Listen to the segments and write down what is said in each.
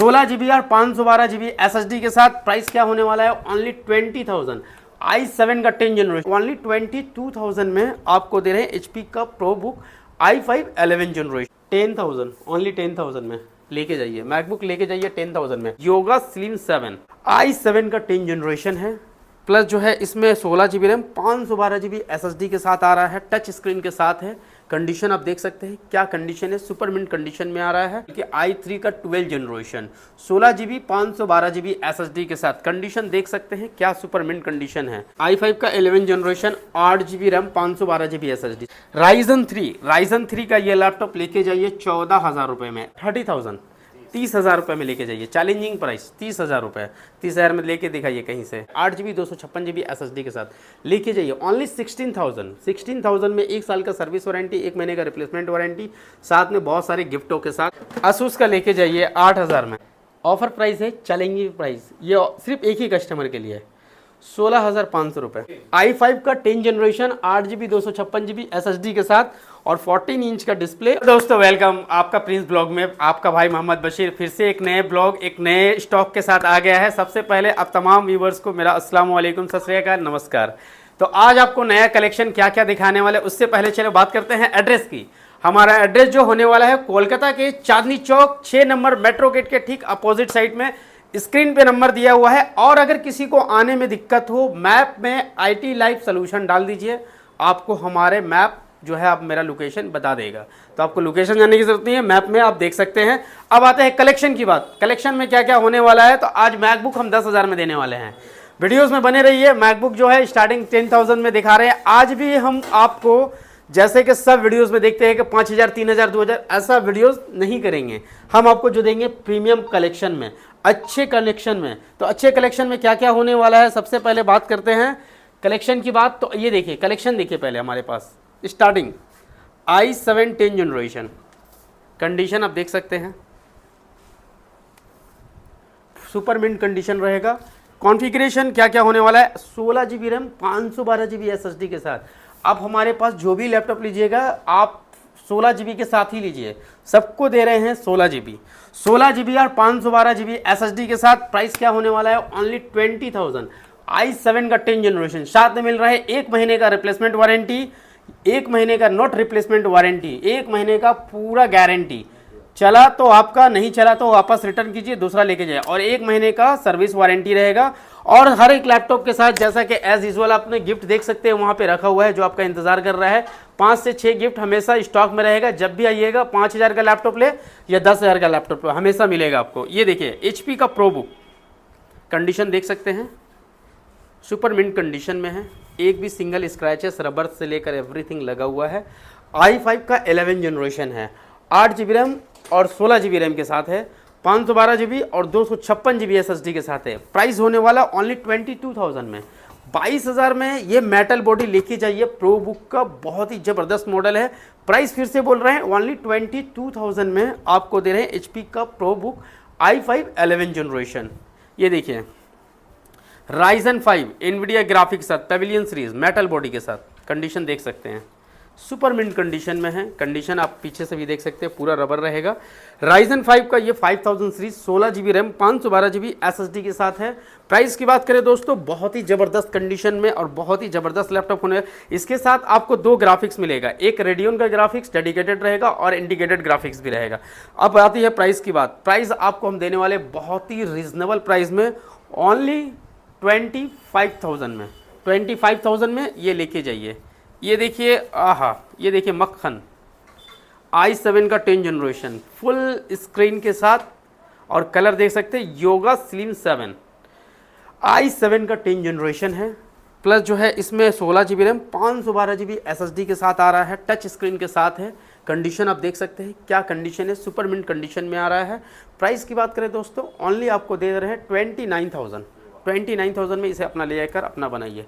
16 GB और 512 GB SSD के साथ प्राइस क्या होने वाला है, ओनली 20,000। i7 का 10 जनरेशन ओनली 22,000 में आपको दे रहे हैं। HP का pro book i5 11 generation 10,000, only 10,000 में लेके जाइए। मैकबुक लेके जाइए 10,000 में। योगा स्लिम 7 i7 का 10 जनरेशन है, प्लस जो है इसमें 16 GB रैम 512 GB SSD के साथ आ रहा है, टच स्क्रीन के साथ है। कंडीशन आप देख सकते हैं क्या कंडीशन है, सुपर मिंट कंडीशन में आ रहा है कि i3 का 12 जनरेशन 16 GB 512 GB SSD के साथ। कंडीशन देख सकते हैं क्या सुपर मिंट कंडीशन है। i5 का 11 generation 8 GB RAM 512 GB SSD। Ryzen 3 का ये लैपटॉप लेके जाइए 14,000 रुपये में, 30,000 रुपये में लेके जाइए। चैलेंजिंग प्राइस 30,000 रुपये, 30,000 में लेके दिखाइए कहीं से। 8 GB 256 GB SSD के साथ लेके जाइए ओनली 16,000 में। 1 साल का सर्विस वारंटी, 1 महीने का रिप्लेसमेंट वारंटी, साथ में बहुत सारे गिफ्टों के साथ। Asus का लेके जाइए 8,000 में। ऑफर प्राइस है, चैलेंजिंग प्राइस, ये सिर्फ एक ही कस्टमर के लिए है, 16,500 रुपये। i5 का 10 जनरेशन 8 GB 256 GB SSD के साथ और 14 इंच का डिस्प्ले। दोस्तों वेलकम, आपका प्रिंस ब्लॉग में आपका भाई मोहम्मद बशीर फिर से एक नए ब्लॉग, एक नए स्टॉक के साथ आ गया है। सबसे पहले अब तमाम व्यूवर्स को मेरा अस्सलाम वालेकुम, सत श्री अकाल, नमस्कार। तो आज आपको नया कलेक्शन क्या क्या दिखाने वाले, उससे पहले चलो बात करते हैं एड्रेस की। हमारा एड्रेस जो होने वाला है कोलकाता के Chandni Chowk 6 number metro gate के ठीक अपोजिट साइड में। स्क्रीन पे नंबर दिया हुआ है, और अगर किसी को आने में दिक्कत हो, मैप में IT लाइव सोल्यूशन डाल दीजिए, आपको हमारे मैप जो है आप मेरा लोकेशन बता देगा। तो आपको लोकेशन जाने की जरूरत नहीं है, मैप में आप देख सकते हैं। अब आते हैं कलेक्शन की बात, कलेक्शन में क्या क्या होने वाला है। तो आज मैकबुक हम 10,000 में देने वाले हैं, वीडियोस में बने रहिए। मैकबुक जो है स्टार्टिंग 10,000 में दिखा रहे हैं। आज भी हम आपको जैसे कि सब वीडियोस में देखते हैं कि 5,000, 3,000, 2,000 ऐसा वीडियोस नहीं करेंगे। हम आपको जो देंगे प्रीमियम कलेक्शन में, अच्छे कलेक्शन में। तो अच्छे कलेक्शन में क्या क्या होने वाला है, सबसे पहले बात करते हैं कलेक्शन की बात। तो ये देखिए कलेक्शन देखिए पहले हमारे पास स्टार्टिंग i7 10 जनरेशन कंडीशन आप देख सकते हैं, सुपर मिंट कंडीशन रहेगा। कॉन्फ़िगरेशन क्या क्या होने वाला है, 16 GB रैम 512 GB SSD के साथ। आप हमारे पास जो भी लैपटॉप लीजिएगा आप 16 GB के साथ ही लीजिए, सबको दे रहे हैं 16 GB और 512 GB SSD के साथ। प्राइस क्या होने वाला है, ओनली 20,000। i7 का 10 जनरेशन, साथ में मिल रहा है 1 महीने का रिप्लेसमेंट वारंटी, 1 महीने का नॉट रिप्लेसमेंट वारंटी, 1 महीने का पूरा गारंटी। चला तो आपका, नहीं चला तो वापस रिटर्न कीजिए, दूसरा लेके जाए, और 1 महीने का सर्विस वारंटी रहेगा। और हर एक लैपटॉप के साथ जैसा कि एज यूजुअल आपने गिफ्ट देख सकते हैं वहाँ पे रखा हुआ है जो आपका इंतजार कर रहा है। 5 से 6 गिफ्ट हमेशा स्टॉक में रहेगा। जब भी आइएगा 5,000 का लैपटॉप ले या 10,000 का लैपटॉप हमेशा मिलेगा आपको। ये देखिए HP का प्रो बुक कंडीशन देख सकते हैं, सुपर मिंट कंडीशन में है, एक भी सिंगल स्क्रैचेस, रबर से लेकर एवरीथिंग लगा हुआ है। i5 का 11 जनरेशन है, 8 GB रैम और 16 GB रैम के साथ है, 512 GB और 256 GB SSD के साथ है। प्राइस होने वाला ओनली 22,000 में। 22,000 में ये मेटल बॉडी लेके जाइए, प्रो बुक का बहुत ही ज़बरदस्त मॉडल है। प्राइस फिर से बोल रहे हैं, ओनली 22,000 में आपको दे रहे हैं HP का प्रो बुक i5 11 जनरेशन। ये देखिए Ryzen 5 NVIDIA ग्राफिक्स के साथ पेविलियन सीरीज मेटल बॉडी के साथ। कंडीशन देख सकते हैं सुपर मिंट कंडीशन में है। कंडीशन आप पीछे से भी देख सकते हैं, पूरा रबर रहेगा। Ryzen 5 का ये 5000 series 16 GB RAM 512 GB SSD के साथ है। प्राइस की बात करें दोस्तों, बहुत ही ज़बरदस्त कंडीशन में और बहुत ही ज़बरदस्त लैपटॉप होने। इसके साथ आपको 2 ग्राफिक्स मिलेगा, एक रेडियन का ग्राफिक्स डेडिकेटेड रहेगा और इंडिकेटेड ग्राफिक्स भी रहेगा। अब आती है प्राइस की बात। प्राइस आपको हम देने वाले बहुत ही रीजनेबल प्राइस में, ओनली 25,000 में। 25,000 में ये लेके जाइए। ये देखिए, आहा, ये देखिए मक्खन i7 का 10 जनरेशन फुल स्क्रीन के साथ, और कलर देख सकते हैं योगा स्लिम 7। i7 का 10 जनरेशन है, प्लस जो है इसमें 16 GB रैम 512 GB SSD के साथ आ रहा है, टच स्क्रीन के साथ है। कंडीशन आप देख सकते हैं क्या कंडीशन है, सुपर मिंट कंडीशन में आ रहा है। प्राइस की बात करें दोस्तों, ओनली आपको दे रहे हैं 29,000 में। इसे अपना ले जाकर अपना बनाइए।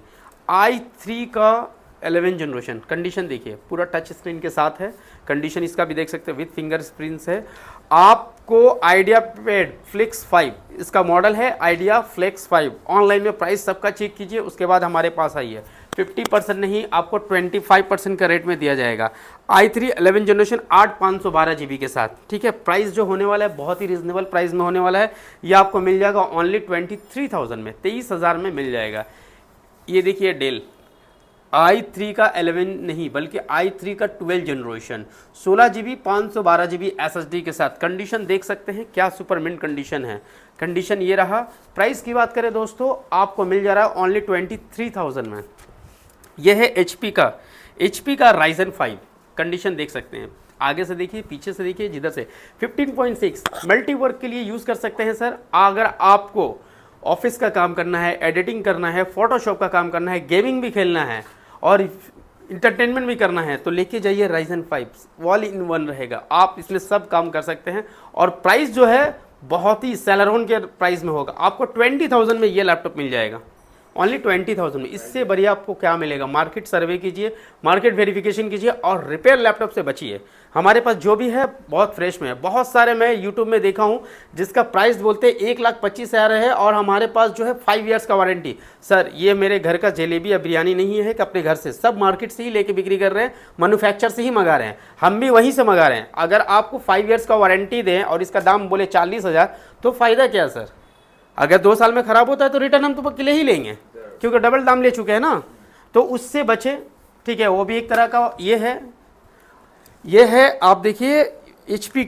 i3 का 11 जनरेशन कंडीशन देखिए, पूरा टच स्क्रीन के साथ है। कंडीशन इसका भी देख सकते हैं, विद फिंगर प्रिंट्स है। आपको आइडिया पैड फ्लेक्स 5 इसका मॉडल है, आइडिया फ्लेक्स 5। ऑनलाइन में प्राइस सबका चेक कीजिए, उसके बाद हमारे पास आइए। 50% नहीं, आपको 25% का रेट में दिया जाएगा। i3 11 जनरेशन 8 512 GB के साथ, ठीक है। प्राइस जो होने वाला है बहुत ही रिजनेबल प्राइस में होने वाला है। ये आपको मिल जाएगा ओनली 23,000 में, 23,000 में मिल जाएगा। ये देखिए डेल i3 का 11 नहीं बल्कि i3 का 12 जनरेशन 16 GB 512 GB SSD के साथ। कंडीशन देख सकते हैं क्या सुपर मिंट कंडीशन है। कंडीशन ये रहा। प्राइस की बात करें दोस्तों, आपको मिल जा रहा है ओनली 23,000 में। यह है HP का Ryzen 5। कंडीशन देख सकते हैं, आगे से देखिए, पीछे से देखिए, जिधर से 15.6 मल्टीवर्क के लिए यूज़ कर सकते हैं सर। अगर आपको ऑफिस का काम करना है, एडिटिंग करना है, फोटोशॉप का काम करना है, गेमिंग भी खेलना है और इंटरटेनमेंट भी करना है तो लेके जाइए Ryzen 5, ऑल इन वन रहेगा। आप इसमें सब काम कर सकते हैं और प्राइस जो है बहुत ही सेलेरोन के प्राइस में होगा। आपको 20,000 में ये लैपटॉप मिल जाएगा, ओनली 20,000 में। इससे बढ़िया आपको क्या मिलेगा? मार्केट सर्वे कीजिए, मार्केट वेरिफिकेशन कीजिए और रिपेयर लैपटॉप से बचिए। हमारे पास जो भी है बहुत फ्रेश में है। बहुत सारे मैं यूट्यूब में देखा हूँ जिसका प्राइस बोलते हैं 1,25,000 है और हमारे पास जो है 5 ईयर्स का वारंटी। सर ये मेरे घर का जलेबी या बिरयानी नहीं है कि अपने घर से, सब मार्केट से ही लेके बिक्री कर रहे हैं, मैन्युफैक्चर से ही मंगा रहे हैं, हम भी वहीं से मंगा रहे हैं। अगर आपको 5 ईयर्स का वारंटी दें और इसका दाम बोले 40,000 तो फ़ायदा क्या सर? अगर 2 साल में ख़राब होता है तो रिटर्न हम तो पक्के ले ही लेंगे, क्योंकि डबल दाम ले चुके हैं ना। तो उससे बचे, ठीक है। वो भी एक तरह का ये है आप देखिए HP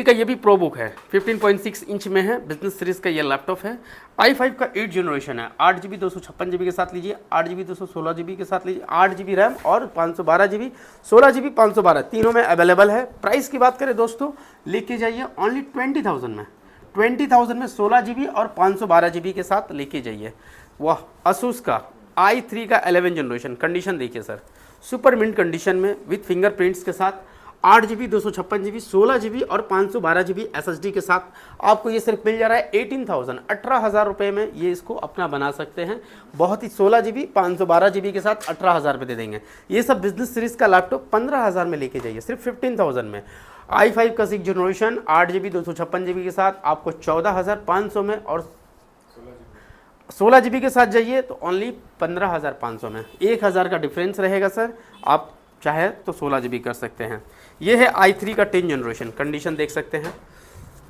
का ये भी प्रो बुक है, 15.6 इंच में है, बिजनेस सीरीज का ये लैपटॉप है। i5 का 8 जनरेशन है, 8 GB 256 GB के साथ लीजिए, 8 GB 216 GB के साथ लीजिए, 8 GB रैम और 512 GB, 16 GB 512 तीनों में अवेलेबल है। प्राइस की बात करें दोस्तों, लेके जाइए ओनली 20,000 में, 20,000 में 16 GB और 512 GB के साथ लेके जाइए। वाह, Asus का i3 का 11 जनरेशन। कंडीशन देखिए सर, सुपर मिंट कंडीशन में विथ फिंगरप्रिंट्स के साथ, 8 GB 256 GB 16 GB और 512 GB SSD के साथ आपको ये सिर्फ मिल जा रहा है 18,000 रुपये में। ये इसको अपना बना सकते हैं। बहुत ही 16 GB 512 GB के साथ 18,000 रुपये दे देंगे। ये सब बिजनेस सीरीज का लैपटॉप 15,000 में लेके जाइए, सिर्फ 15,000 में। i5 का 6 जनरेशन 8 GB 256 GB के साथ आपको 14,500 में और 16 GB के साथ जाइए तो ओनली 15,500 में। 1,000 का डिफरेंस रहेगा सर, आप चाहे तो 16 GB कर सकते हैं। ये है i3 का 10 जनरेशन। कंडीशन देख सकते हैं,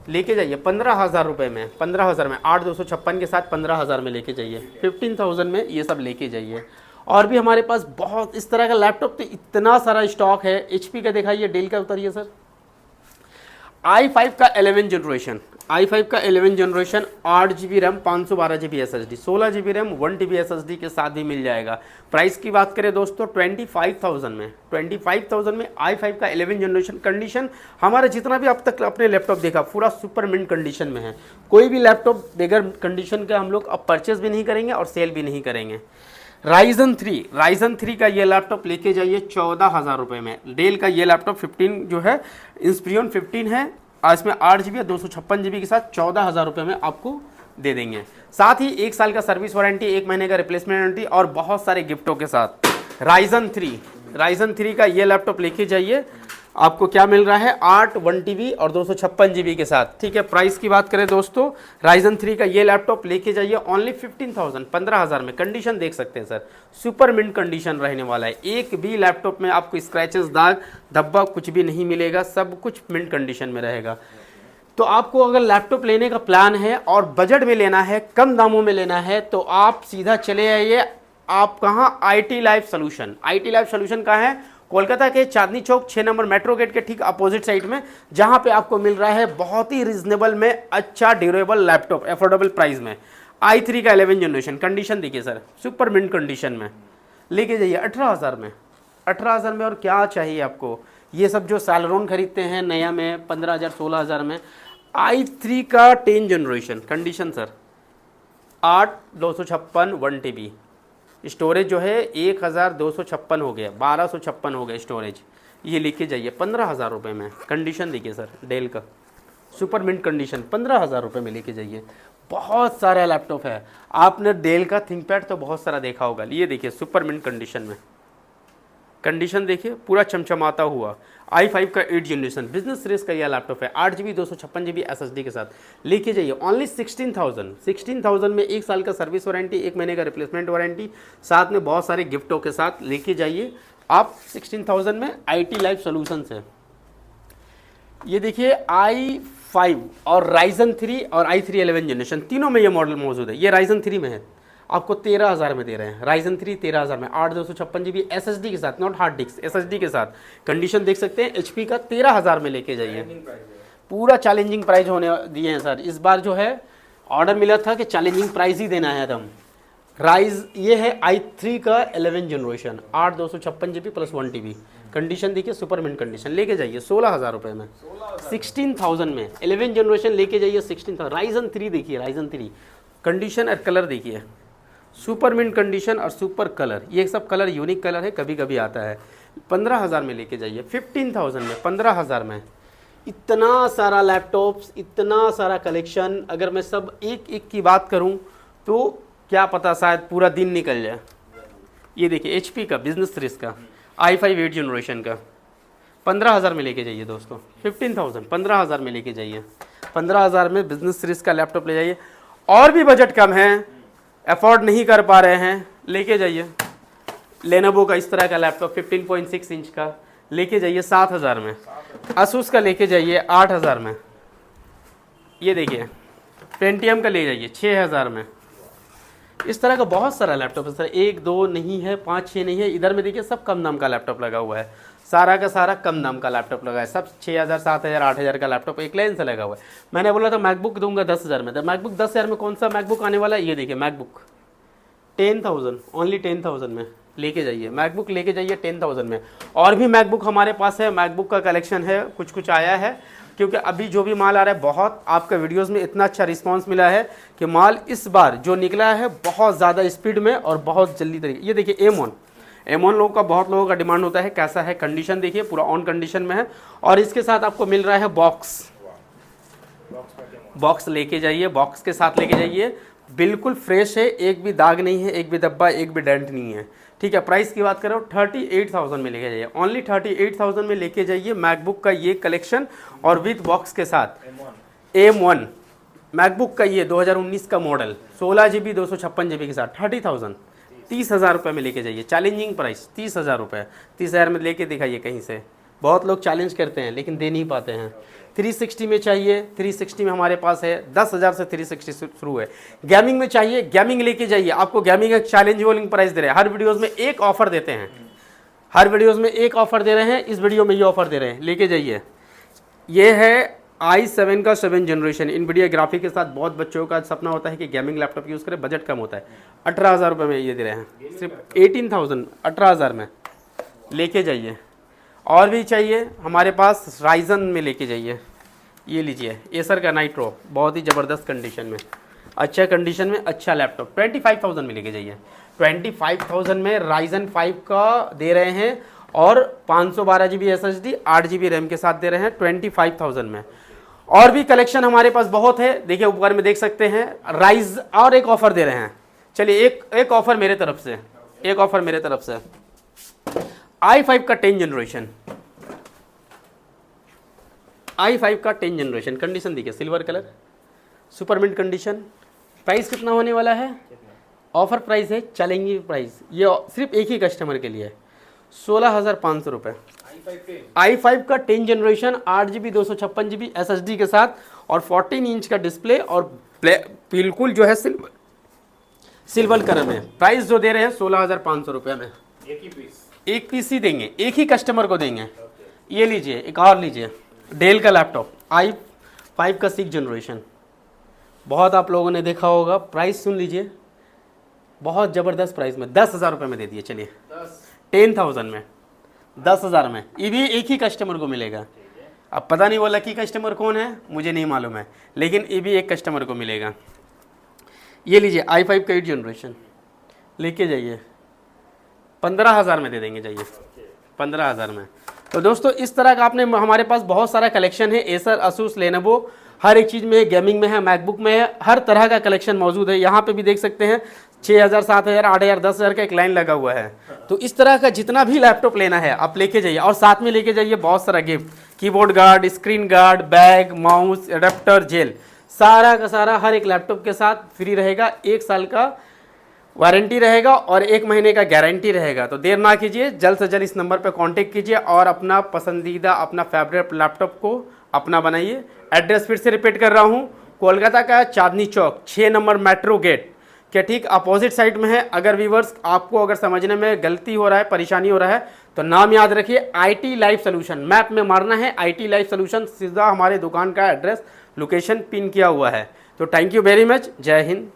लेके जाइए 15,000 रुपये में, 15,000 में 8 256 के साथ 15,000 में लेके जाइए, 15,000 में ये सब लेके जाइए। और भी हमारे पास बहुत इस तरह का लैपटॉप तो इतना सारा स्टॉक है। HP का दिखाइए, डेल का उतारिए सर। i5 का 11 जनरेशन, i5 का 11 generation 8 GB RAM 512 GB SSD, 16 GB RAM 1 TB SSD के साथ भी मिल जाएगा। प्राइस की बात करें दोस्तों 25,000 में, 25,000 में i5 का 11 जनरेशन। कंडीशन हमारा जितना भी अब तक अपने लैपटॉप देखा पूरा सुपर मिंट कंडीशन में है। कोई भी लैपटॉप बगैर कंडीशन के हम लोग अब परचेज भी नहीं करेंगे और सेल भी नहीं करेंगे। Ryzen 3 का ये लैपटॉप लेके जाइए 14,000 रुपये में। डेल का ये लैपटॉप 15 जो है इंस्पिरियन 15 है, इसमें 8 GB 256 GB के साथ 14,000 रुपये में आपको दे देंगे। साथ ही 1 साल का सर्विस वारंटी, 1 महीने का रिप्लेसमेंट वारंटी और बहुत सारे गिफ्टों के साथ। Ryzen 3 का ये लैपटॉप लेके जाइए, आपको क्या मिल रहा है 8 1 TB और 256 GB के साथ, ठीक है। प्राइस की बात करें दोस्तों, Ryzen 3 का ये लैपटॉप लेके जाइए ओनली 15,000, 15,000 में। कंडीशन देख सकते हैं सर, सुपर मिंट कंडीशन रहने वाला है। एक भी लैपटॉप में आपको स्क्रैचेस, दाग धब्बा कुछ भी नहीं मिलेगा, सब कुछ मिंट कंडीशन में रहेगा। तो आपको अगर लैपटॉप लेने का प्लान है और बजट में लेना है, कम दामों में लेना है, तो आप सीधा चले आइए। आप कहाँ? IT लाइफ सोल्यूशन कहाँ है? कोलकाता के Chandni Chowk 6 number metro gate के ठीक अपोजिट साइड में, जहां पे आपको मिल रहा है बहुत ही रिजनेबल में अच्छा ड्यूरेबल लैपटॉप अफोर्डेबल प्राइस में। i3 का 11 जनरेशन। कंडीशन देखिए सर, सुपर मिंट कंडीशन में लेके जाइए 18,000 में, 18,000 में। और क्या चाहिए आपको? ये सब जो सैलरोन खरीदते हैं नया में 15,000 16,000 में, i3 का 10 generation. Condition sir 8 256 1 TB storage जो है 1,256 हो गया, 1,256 हो गया स्टोरेज। ये लेके जाइए 15,000 रुपये में। कंडीशन देखिए सर, डेल का सुपर मिंट कंडीशन 15,000 रुपये में लेके जाइए। बहुत सारा लैपटॉप है। आपने डेल का थिंकपैड तो बहुत सारा देखा होगा, ये देखिए सुपर मिंट कंडीशन में। कंडीशन देखिए पूरा चमचमाता हुआ। i5 का 8 जनरेशन बिजनेस सीरीज का यह लैपटॉप है, 8GB 256GB SSD के साथ लेके जाइए ओनली 16,000 में 1 साल का सर्विस वारंटी, 1 महीने का रिप्लेसमेंट वारंटी, साथ में बहुत सारे गिफ्टों के साथ लेके जाइए आप 16,000 में। IT लाइफ सॉल्यूशंस है। ये देखिए i5 और Ryzen 3 और i3 11 जनरेशन तीनों में ये मॉडल मौजूद है। ये Ryzen 3 में है, आपको 13,000 में दे रहे हैं। Ryzen 3 13,000 में 8 256GB SSD के साथ, नॉट हार्ड डिस्क, SSD के साथ। कंडीशन देख सकते हैं HP का 13,000 में लेके जाइए। पूरा चैलेंजिंग प्राइस होने दिए हैं सर। इस बार जो है ऑर्डर मिला था कि चैलेंजिंग प्राइस ही देना है एकदम। ये है i3 का 11 generation 8 256GB plus 1TB। Condition देखिए सुपर मिंट कंडीशन, लेके जाइए 16,000 रुपये में, 16,000 में 11 जनरेशन लेके जाइए 16,000। Ryzen 3 देखिए, Ryzen 3 कंडीशन और कलर देखिए, सुपर मिंट कंडीशन और सुपर कलर, ये सब कलर यूनिक कलर है, कभी कभी आता है। 15,000 में लेके जाइए, 15,000 में, 15,000 में। इतना सारा लैपटॉप्स, इतना सारा कलेक्शन, अगर मैं सब एक एक की बात करूं तो क्या पता शायद पूरा दिन निकल जाए। ये देखिए HP का बिजनेस सीरीज का i5 8 जनरेशन का 15,000 में लेके जाइए दोस्तों। 15,000 15,000 में लेके जाइए, 15,000 में बिजनेस सीरीज का लैपटॉप ले जाइए। और भी बजट कम है, अफोर्ड नहीं कर पा रहे हैं, लेके जाइए लेनोवो का इस तरह का लैपटॉप 15.6 इंच का लेके जाइए 7,000 में। Asus का लेके जाइए 8,000 में। ये देखिए पेंटियम का ले जाइए 6,000 में। इस तरह का बहुत सारा लैपटॉप है सर, 1 2 नहीं है, 5 6 नहीं है। इधर में देखिए सब कम दाम का लैपटॉप लगा हुआ है, सारा का सारा कम दाम का लैपटॉप लगा है। सब 6,000 7,000 8,000 का लैपटॉप एक लाइन से लगा हुआ है। मैंने बोला था मैकबुक दूंगा 10,000 में, तो मैकबुक 10,000 में कौन सा मैकबुक आने वाला है? ये देखिए मैकबुक 10,000, ओनली 10,000 में लेके जाइए। मैकबुक लेके जाइए 10,000 में। और भी मैकबुक हमारे पास है, मैकबुक का कलेक्शन है, कुछ आया है, क्योंकि अभी जो भी माल आ रहा है, बहुत आपका वीडियोस में इतना अच्छा रिस्पांस मिला है कि माल इस बार जो निकला है बहुत ज़्यादा स्पीड में और बहुत जल्दी तरीके। ये देखिए M1 लोगों का, बहुत लोगों का डिमांड होता है। कैसा है कंडीशन देखिए, पूरा ऑन कंडीशन में है। और इसके साथ आपको मिल रहा है बॉक्स लेके जाइए, बॉक्स के साथ लेके जाइए। बिल्कुल फ्रेश है, एक भी दाग नहीं है, एक भी धब्बा, एक भी डेंट नहीं है। ठीक है, प्राइस की बात करो 38,000 में लेके जाइए, ओनली 38,000 में लेके जाइए मैकबुक का ये कलेक्शन और विथ बॉक्स के साथ। M1 मैकबुक का ये 2019 का मॉडल 16GB 256GB के साथ 30,000 रुपये में लेके जाइए। चैलेंजिंग प्राइस 30,000 रुपये, 30,000 में लेके दिखाइए कहीं से। बहुत लोग चैलेंज करते हैं लेकिन दे नहीं पाते हैं। 360 में चाहिए, 360 में हमारे पास है, 10,000 से 360 शुरू है। गेमिंग में चाहिए, गेमिंग लेके जाइए। आपको गेमिंग एक चैलेंज वॉलिंग प्राइस दे रहे हैं, हर वीडियोस में एक ऑफर देते हैं, हर वीडियोस में एक ऑफर दे रहे हैं। इस वीडियो में ये ऑफर दे रहे हैं, लेके जाइए। ये है i7 का 7 जनरेशन NVIDIA ग्राफिक के साथ। बहुत बच्चों का सपना होता है कि गेमिंग लैपटॉप यूज़ करें, बजट कम होता है। 18,000 रुपये में ये दे रहे हैं, सिर्फ 18,000, 18,000 में लेके जाइए। और भी चाहिए हमारे पास Ryzen में लेके जाइए। ये लीजिए एसर का नाइट्रो, बहुत ही ज़बरदस्त कंडीशन में, अच्छा कंडीशन में, अच्छा लैपटॉप 25,000 में लेके जाइए। 25,000 में Ryzen 5 का दे रहे हैं और 512GB SSD 8GB रैम के साथ दे रहे हैं 25,000 में। और भी कलेक्शन हमारे पास बहुत है, देखिए ऊपर में देख सकते हैं। राइज और एक ऑफर दे रहे हैं, चलिए एक ऑफर मेरे तरफ से, एक ऑफर मेरे तरफ से। i5 का 10 जनरेशन, i5 का 10 जनरेशन कंडीशन देखिए, silver colour, super mint condition. Price कितना होने वाला है? ऑफर प्राइस है, चैलेंजिंग प्राइस, ये सिर्फ एक ही कस्टमर के लिए है, 16,500 रुपये। i5 का 10 जनरेशन 8GB 256GB SSD के साथ और 14 इंच का डिस्प्ले और बिल्कुल जो है सिल्वर कलर में। प्राइस जो दे रहे हैं 16,500 रुपये में। एक पीस ही देंगे, एक ही कस्टमर को देंगे। ये लीजिए, एक और लीजिए, डेल का लैपटॉप i5 का 6 जनरेशन, बहुत आप लोगों ने देखा होगा। प्राइस सुन लीजिए, बहुत ज़बरदस्त प्राइस में, 10,000 रुपये में दे दिए। चलिए 10,000 में, 10,000 में, ये भी एक ही कस्टमर को मिलेगा। अब पता नहीं वो लकी कस्टमर कौन है, मुझे नहीं मालूम है, लेकिन ये भी एक कस्टमर को मिलेगा। ये लीजिए i5 का 8 जनरेशन लेके जाइए, 15,000 में दे देंगे, जाइए 15,000 में। तो दोस्तों इस तरह का आपने, हमारे पास बहुत सारा कलेक्शन है, एसर, असूस, लेनोवो, हर एक चीज़ में है, गेमिंग में है, मैकबुक में है, हर तरह का कलेक्शन मौजूद है। यहाँ पे भी देख सकते हैं 6000, 7000, 8000, 10,000 का एक लाइन लगा हुआ है। तो इस तरह का जितना भी लैपटॉप लेना है आप लेके जाइए, और साथ में लेके जाइए बहुत सारा gift, keyboard guard, screen guard, bag, mouse, adapter, gel, सारा का सारा हर एक लैपटॉप के साथ फ्री रहेगा। 1 साल का वारंटी रहेगा और 1 महीने का गारंटी रहेगा। तो देर ना कीजिए, जल्द से जल्द इस नंबर पर कांटेक्ट कीजिए और अपना पसंदीदा, अपना फेवरेट लैपटॉप को अपना बनाइए। एड्रेस फिर से रिपीट कर रहा हूँ, कोलकाता का Chandni Chowk 6 number metro gate के ठीक अपोजिट साइड में है। अगर व्यूवर्स आपको अगर समझने में गलती हो रहा है, परेशानी हो रहा है, तो नाम याद रखिए, IT लाइफ सोल्यूशन। मैप में मारना है IT लाइफ सोल्यूशन, सीधा हमारे दुकान का एड्रेस लोकेशन पिन किया हुआ है। तो थैंक यू वेरी मच, जय हिंद।